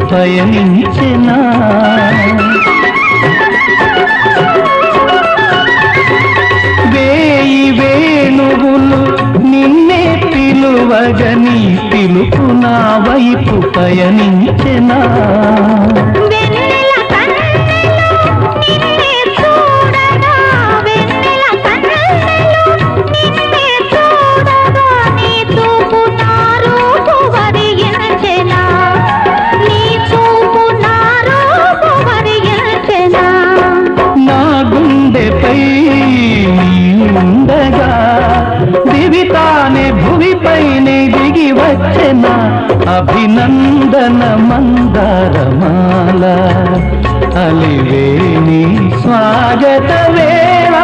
పయనించెనా వేయి వేణువులు నిన్నే పిలువగని పిలుపు నా వైపు పయనించెనా ఉండగా దివితానే భువిపైనే దిగి వచ్చిన అభినందన మందారమాల అలివేణి స్వాగత వేళ